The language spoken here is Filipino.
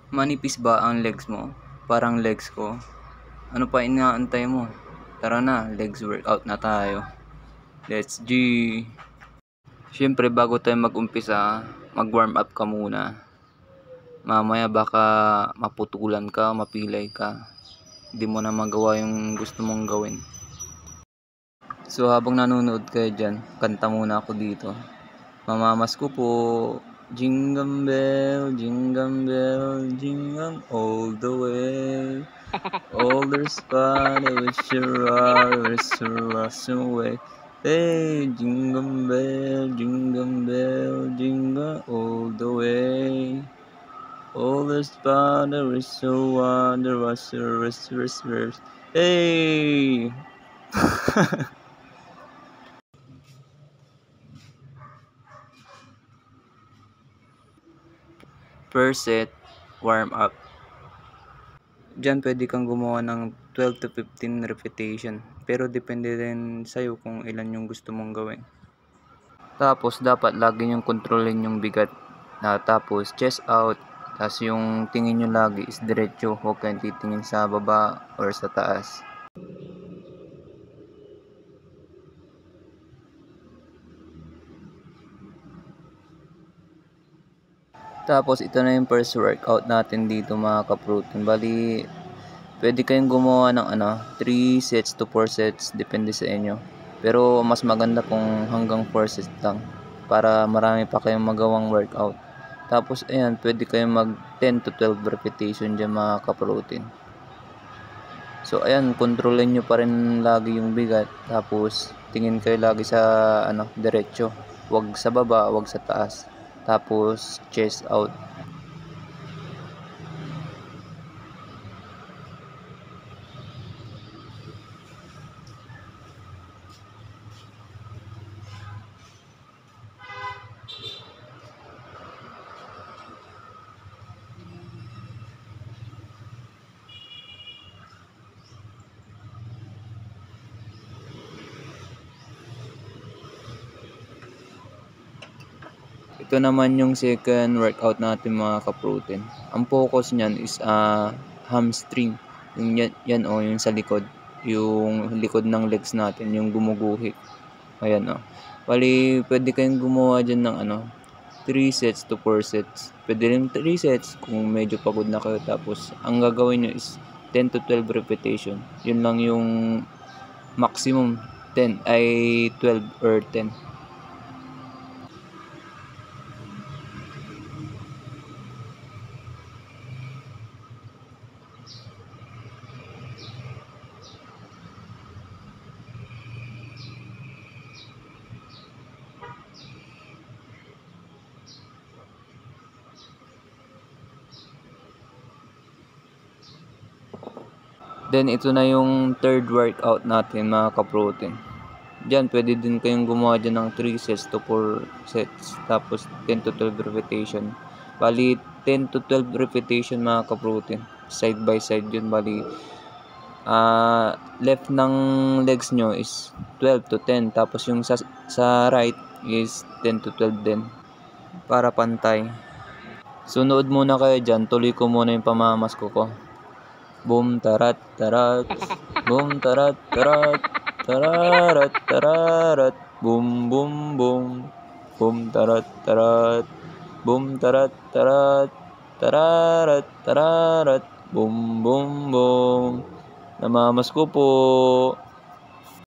Manipis ba ang legs mo? Parang legs ko. Ano pa inaantay mo? Tara na, legs workout na tayo. Let's G! Siyempre bago tayo mag-umpisa, mag-warm up ka muna. Mamaya baka maputulan ka, mapilay ka. Hindi mo na magawa yung gusto mong gawin. So habang nanonood kayo dyan, kanta muna ako dito. Mamamas ko po, jingle bell, jingle all the way. All their spot, which rush away. Hey, jingle bell, jingle all the way. All the spot, is so wonder, rush. Hey! First set, warm up. Diyan pwede kang gumawa ng 12 to 15 repetition. Pero depende rin sa'yo kung ilan yung gusto mong gawin. Tapos dapat lagi yung kontrolin yung bigat. Tapos chest out. Tapos yung tingin nyo lagi is diretso. Huwag kayong titingin sa baba or sa taas. Tapos ito na yung first workout natin dito mga ka-protein. Bali, pwede kayong gumawa ng 3 sets to 4 sets. Depende sa inyo. Pero mas maganda kung hanggang 4 sets lang. Para marami pa kayong magawang workout. Tapos ayan, pwede kayong mag 10 to 12 repetition dyan mga ka-protein. So ayan, kontrolin nyo pa rin lagi yung bigat. Tapos tingin kayo lagi sa diretso. Huwag sa baba, huwag sa taas. Tapos chest out. Ito naman yung second workout natin mga ka-protein. Ang focus niyan is hamstring. Yung yan yung sa likod. Yung likod ng legs natin, yung gumuguhit. Ayan Bali, pwede kayong gumawa dyan ng 3 sets to 4 sets. Pwede rin 3 sets kung medyo pagod na kayo. Tapos, ang gagawin nyo is 10 to 12 repetition. Yun lang yung maximum 10 ay 12 or 10. Then, ito na yung third workout natin mga ka-protein. Diyan, pwede din kayong gumawa dyan ng 3 sets to 4 sets. Tapos, 10 to 12 repetition. Bali, 10 to 12 repetition mga ka-protein. Side by side yun. Bali, left ng legs nyo is 12 to 10. Tapos, yung sa right is 10 to 12 din. Para pantay. Sunod muna kayo dyan. Tuloy ko muna yung pamamasko ko. Boom tarat tarat, boom tarat tarat, tararat tararat, boom boom boom, boom tarat tarat, boom tarat tarat, tararat tararat, boom boom boom. Namamas ko po.